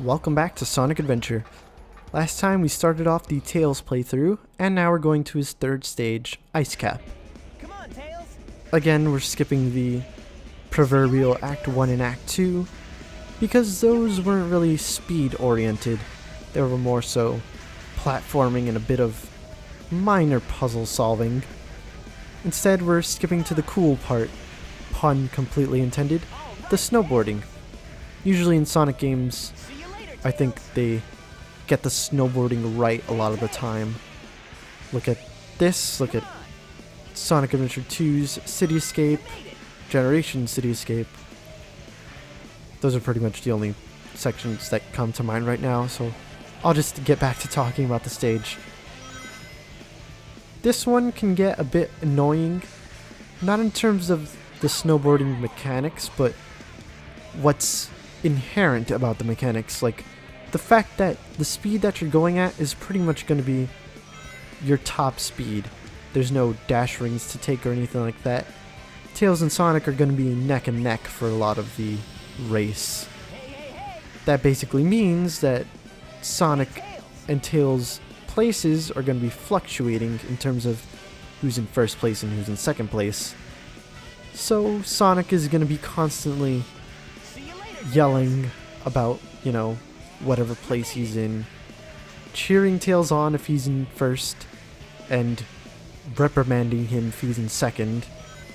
Welcome back to Sonic Adventure. Last time we started off the Tails playthrough, and now we're going to his third stage, Ice Cap. Come on, Tails. Again, we're skipping the proverbial Act 1 and Act 2, because those weren't really speed oriented. They were more so platforming and a bit of minor puzzle solving. Instead, we're skipping to the cool part, pun completely intended, the snowboarding. Usually in Sonic games, I think they get the snowboarding right a lot of the time. Look at this, look at Sonic Adventure 2's City Escape, Generation City Escape. Those are pretty much the only sections that come to mind right now, so I'll just get back to talking about the stage. This one can get a bit annoying, not in terms of the snowboarding mechanics, but what's inherent about the mechanics, like the fact that the speed that you're going at is pretty much going to be your top speed. There's no dash rings to take or anything like that. Tails and Sonic are going to be neck and neck for a lot of the race. That basically means that Sonic and Tails' places are going to be fluctuating in terms of who's in first place and who's in second place. So Sonic is going to be constantly yelling about, whatever place he's in, cheering Tails on if he's in first, and reprimanding him if he's in second.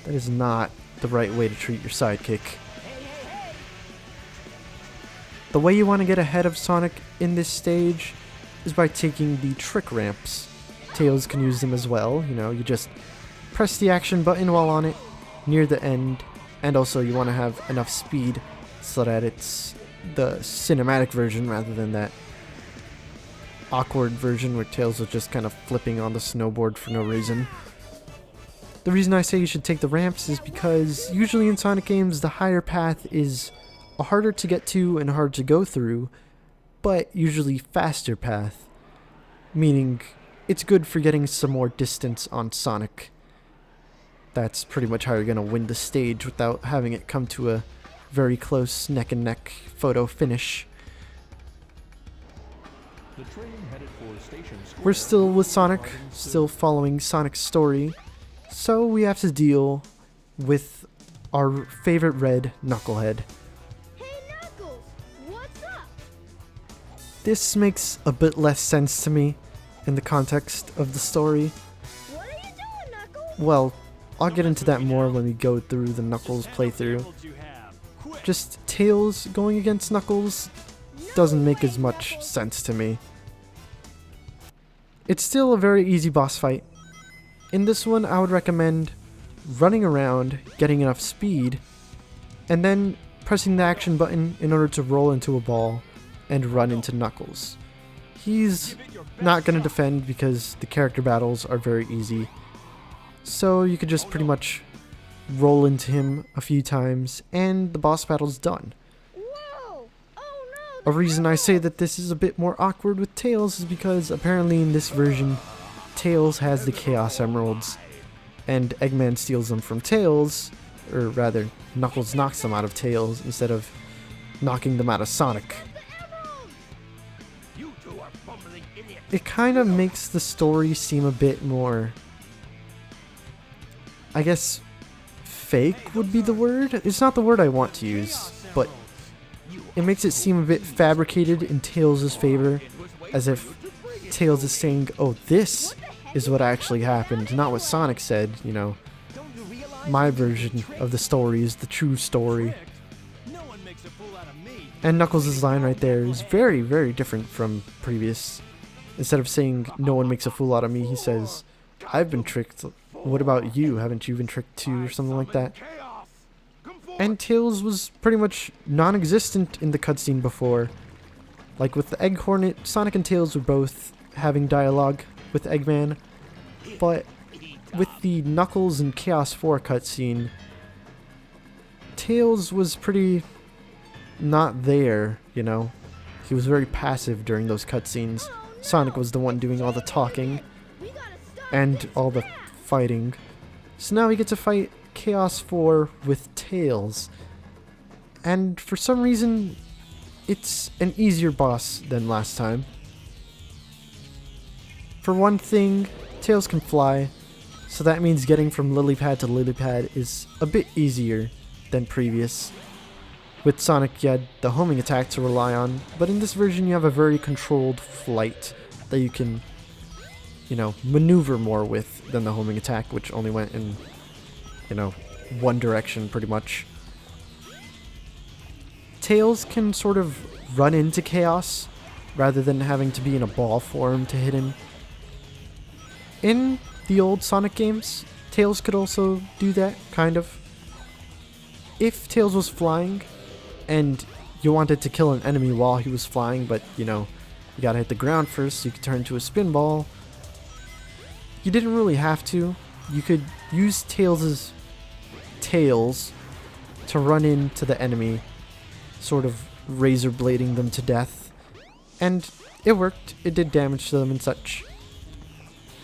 That is not the right way to treat your sidekick. The way you want to get ahead of Sonic in this stage is by taking the trick ramps. Tails can use them as well, you just press the action button while on it near the end, and also you want to have enough speed so that it's the cinematic version rather than that awkward version where Tails was just kind of flipping on the snowboard for no reason. The reason I say you should take the ramps is because usually in Sonic games the higher path is a harder to get to and hard to go through, but usually faster path, meaning it's good for getting some more distance on Sonic. That's pretty much how you're going to win the stage without having it come to a very close neck and neck photo finish. We're still with Sonic, still following Sonic's story, so we have to deal with our favorite red Knucklehead. Hey Knuckles, what's up? This makes a bit less sense to me in the context of the story. What are you doing, Knuckles? Well, I'll get into that more when we go through the Knuckles playthrough. Just Tails going against Knuckles doesn't make as much sense to me. It's still a very easy boss fight. In this one, I would recommend running around, getting enough speed, and then pressing the action button in order to roll into a ball and run into Knuckles. He's not going to defend because the character battles are very easy, so you could just pretty much roll into him a few times and the boss battle's done. Whoa! Oh no! A reason I say that this is a bit more awkward with Tails is because apparently in this version Tails has the Chaos Emeralds and Eggman steals them from Tails, or rather Knuckles knocks them out of Tails instead of knocking them out of Sonic. It kind of makes the story seem a bit more, I guess, fake would be the word. It's not the word I want to use, but it makes it seem a bit fabricated in Tails' favor, as if Tails is saying, oh, this is what actually happened, not what Sonic said, My version of the story is the true story. And Knuckles' line right there is very, very different from previous. Instead of saying, no one makes a fool out of me, he says, I've been tricked. What about you? Haven't you been tricked too, or something like that? And Tails was pretty much non-existent in the cutscene before. Like with the Egg Hornet, Sonic and Tails were both having dialogue with Eggman, but with the Knuckles and Chaos 4 cutscene, Tails was pretty not there, He was very passive during those cutscenes. Sonic was the one doing all the talking and all the fighting. So now we get to fight Chaos 4 with Tails. And for some reason, it's an easier boss than last time. For one thing, Tails can fly, so that means getting from lily pad to lily pad is a bit easier than previous. With Sonic, you had the homing attack to rely on, but in this version you have a very controlled flight that you can, maneuver more with than the homing attack, which only went in, one direction pretty much. Tails can sort of run into chaos rather than having to be in a ball form to hit him. In the old Sonic games, Tails could also do that, kind of. If Tails was flying and you wanted to kill an enemy while he was flying, but you gotta hit the ground first so you could turn into a spin ball, you didn't really have to. You could use Tails' tails to run into the enemy, sort of razor blading them to death, and it worked. It did damage to them and such.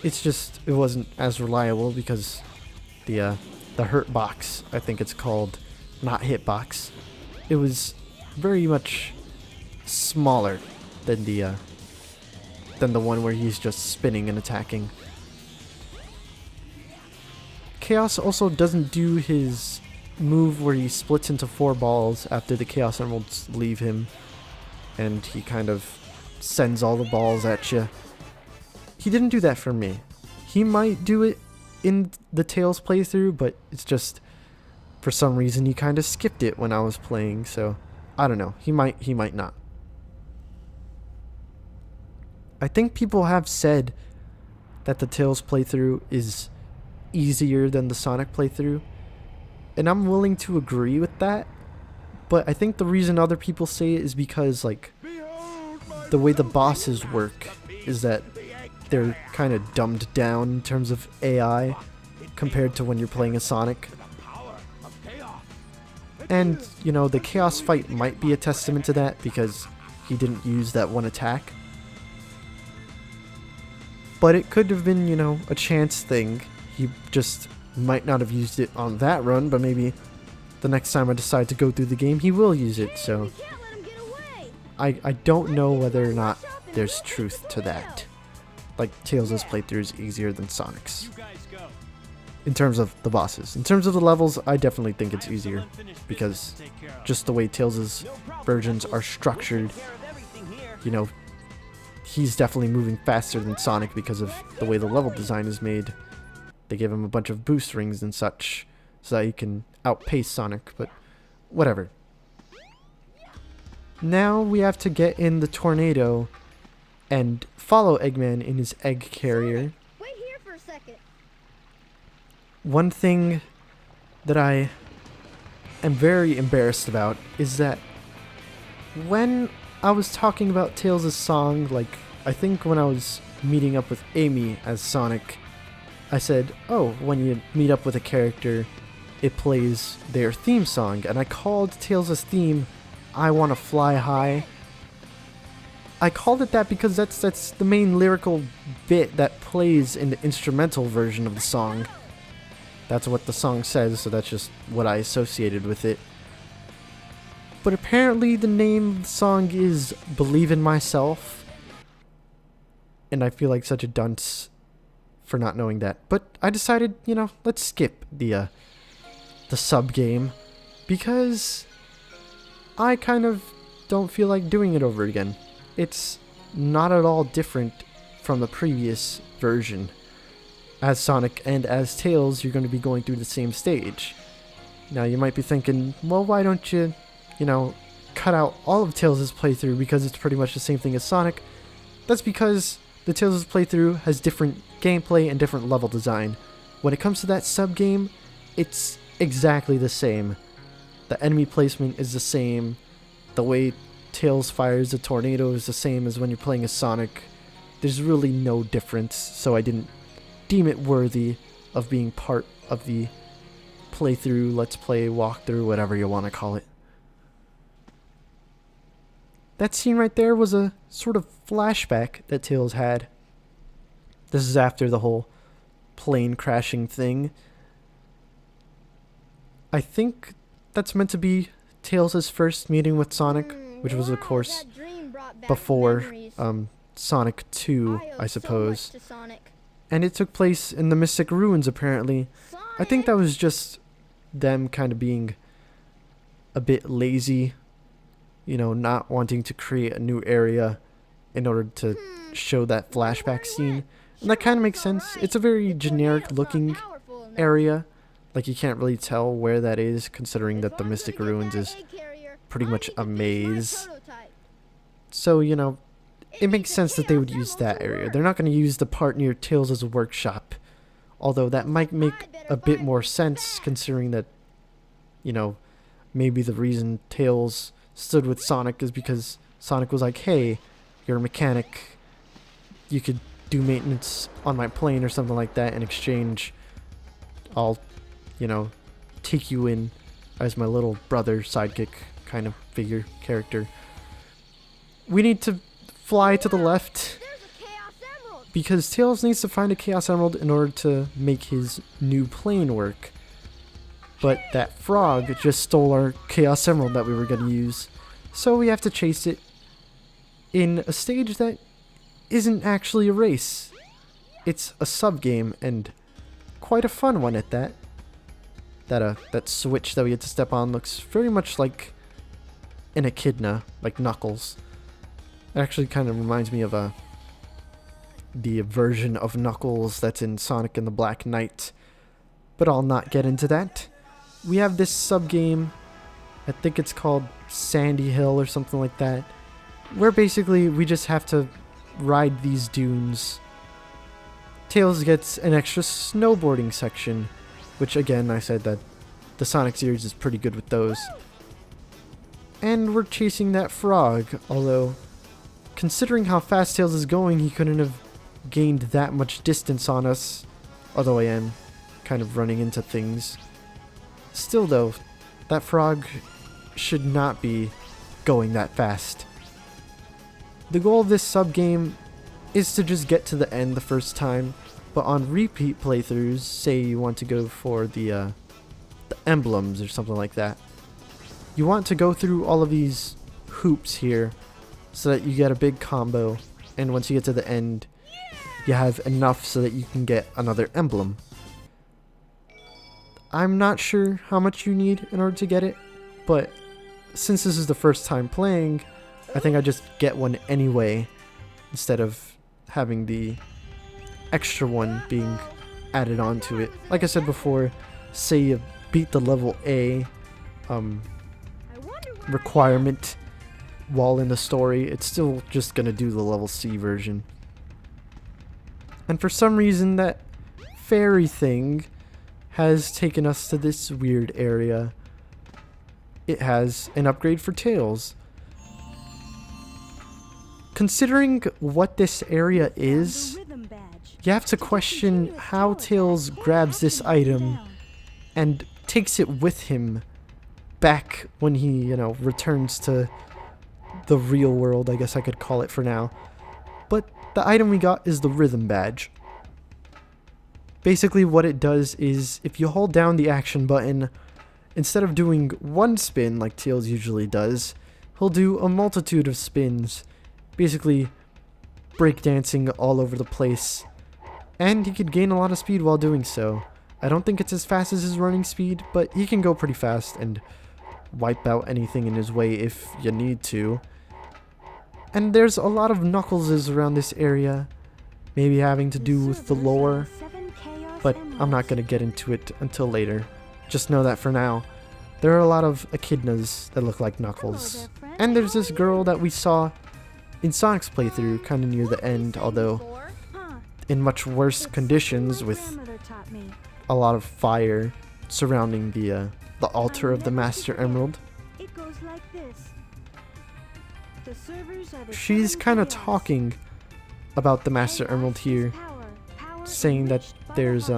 It's just, it wasn't as reliable because the hurt box, I think it's called, not hitbox, it was very much smaller than the one where he's just spinning and attacking. Chaos also doesn't do his move where he splits into 4 balls after the Chaos Emeralds leave him, and he kind of sends all the balls at you. He didn't do that for me. He might do it in the Tails playthrough, but it's just, for some reason, he kind of skipped it when I was playing, so I don't know. He might not. I think people have said that the Tails playthrough is easier than the Sonic playthrough, and I'm willing to agree with that, but I think the reason other people say it is because, like, the way the bosses work is that they're kind of dumbed down in terms of AI compared to when you're playing a Sonic. And, the Chaos fight might be a testament to that because he didn't use that one attack. But it could have been, a chance thing. He just might not have used it on that run, but maybe the next time I decide to go through the game, he will use it, so I don't know whether or not there's truth to that. Like, Tails' playthrough is easier than Sonic's. In terms of the bosses. In terms of the levels, I definitely think it's easier, because just the way Tails' versions are structured, he's definitely moving faster than Sonic because of the way the level design is made. They give him a bunch of boost rings and such so that he can outpace Sonic, but whatever. Now we have to get in the tornado and follow Eggman in his egg carrier. Wait here for a second. One thing that I am very embarrassed about is that when I was talking about Tails' song, like, I think when I was meeting up with Amy as Sonic, I said, oh, when you meet up with a character, it plays their theme song, and I called Tails' theme I Wanna Fly High. I called it that because that's the main lyrical bit that plays in the instrumental version of the song. That's what the song says, so that's just what I associated with it. But apparently the name of the song is Believe in Myself, and I feel like such a dunce for not knowing that. But I decided, let's skip the sub game, because I kind of don't feel like doing it over again. It's not at all different from the previous version. As Sonic and as Tails, you're going to be going through the same stage. Now you might be thinking, well, why don't you, cut out all of Tails' playthrough because it's pretty much the same thing as Sonic? That's because the Tails' playthrough has different gameplay and different level design. When it comes to that sub-game, it's exactly the same. The enemy placement is the same. The way Tails fires a tornado is the same as when you're playing as Sonic. There's really no difference, so I didn't deem it worthy of being part of the playthrough, let's play, walkthrough, whatever you want to call it. That scene right there was a sort of flashback that Tails had. This is after the whole plane crashing thing. I think that's meant to be Tails' first meeting with Sonic. which was of Wow, course that dream brought back before memories. Sonic 2, I owe I so much suppose. to Sonic. And it took place in the Mystic Ruins, apparently. I think that was just them kind of being a bit lazy, you know, not wanting to create a new area in order to show that flashback scene. And that kind of makes sense. It's a very generic looking area. Like, you can't really tell where that is, considering that the Mystic Ruins is pretty much a maze. So, you know, it makes sense that they would use that area. They're not going to use the part near Tails' workshop. Although that might make a bit more sense, considering that, you know, maybe the reason Tails stood with Sonic is because Sonic was like, hey, you're a mechanic. You could do maintenance on my plane or something like that. In exchange, I'll, you know, take you in as my little brother sidekick kind of figure character. We need to fly to the left because Tails needs to find a Chaos Emerald in order to make his new plane work. But that frog just stole our Chaos Emerald that we were going to use. So we have to chase it in a stage that isn't actually a race. It's a sub-game, and quite a fun one at that. That switch that we had to step on looks very much like an echidna, like Knuckles. It actually kind of reminds me of the version of Knuckles that's in Sonic and the Black Knight. But I'll not get into that. We have this sub-game, I think it's called Sandy Hill or something like that, where basically we just have to ride these dunes. Tails gets an extra snowboarding section, which again, I said that the Sonic series is pretty good with those. And we're chasing that frog, although considering how fast Tails is going, he couldn't have gained that much distance on us, although I am kind of running into things. Still though, that frog should not be going that fast. The goal of this sub-game is to just get to the end the first time, but on repeat playthroughs, say you want to go for the emblems or something like that, you want to go through all of these hoops here so that you get a big combo, and once you get to the end, you have enough so that you can get another emblem. I'm not sure how much you need in order to get it, but since this is the first time playing, I think I just get one anyway, instead of having the extra one being added onto it. Like I said before, say you beat the level A requirement while in the story, it's still just gonna do the level C version. And for some reason, that fairy thing has taken us to this weird area. It has an upgrade for Tails. Considering what this area is, you have to question how Tails grabs this item and takes it with him back when he, you know, returns to the real world, I guess I could call it for now. But the item we got is the Rhythm Badge. Basically what it does is, if you hold down the action button, instead of doing one spin like Tails usually does, he'll do a multitude of spins, basically breakdancing all over the place. And he could gain a lot of speed while doing so. I don't think it's as fast as his running speed, but he can go pretty fast and wipe out anything in his way if you need to. And there's a lot of Knuckleses around this area, maybe having to do with the lore, but I'm not going to get into it until later. Just know that for now, there are a lot of echidnas that look like Knuckles. And there's this girl that we saw in Sonic's playthrough kind of near the end, although in much worse conditions with a lot of fire surrounding the altar of the Master Emerald. She's kind of talking about the Master Emerald here, saying that there's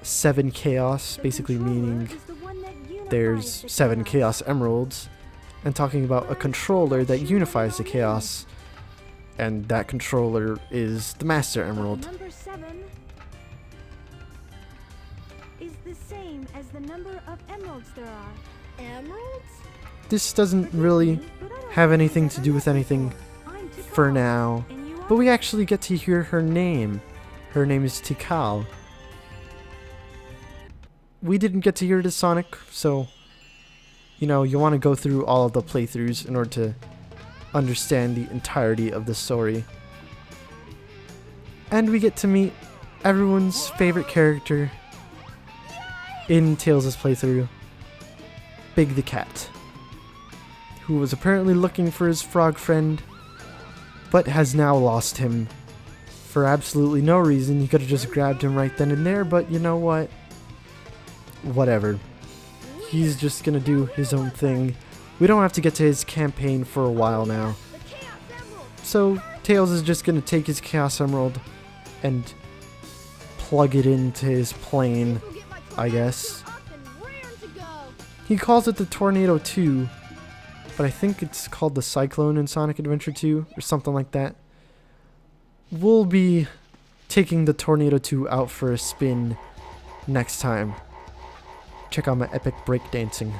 7 chaos, basically meaning there's 7 chaos emeralds, and talking about a controller that unifies the chaos, and that controller is the Master Emerald. Number 7 is the same as the number of emeralds there are. Emeralds? this doesn't really have anything to do with anything for now. But we actually get to hear her name. Her name is Tikal. We didn't get to hear it as Sonic, so, you know, you want to go through all of the playthroughs in order to understand the entirety of the story. And we get to meet everyone's favorite character in Tails' playthrough, Big the Cat, who was apparently looking for his frog friend, but has now lost him for absolutely no reason. He could have just grabbed him right then and there, but you know what? Whatever. He's just gonna do his own thing. We don't have to get to his campaign for a while now. So Tails is just gonna take his Chaos Emerald and plug it into his plane, I guess. He calls it the Tornado 2, but I think it's called the Cyclone in Sonic Adventure 2 or something like that. We'll be taking the Tornado 2 out for a spin next time. Check out my epic breakdancing.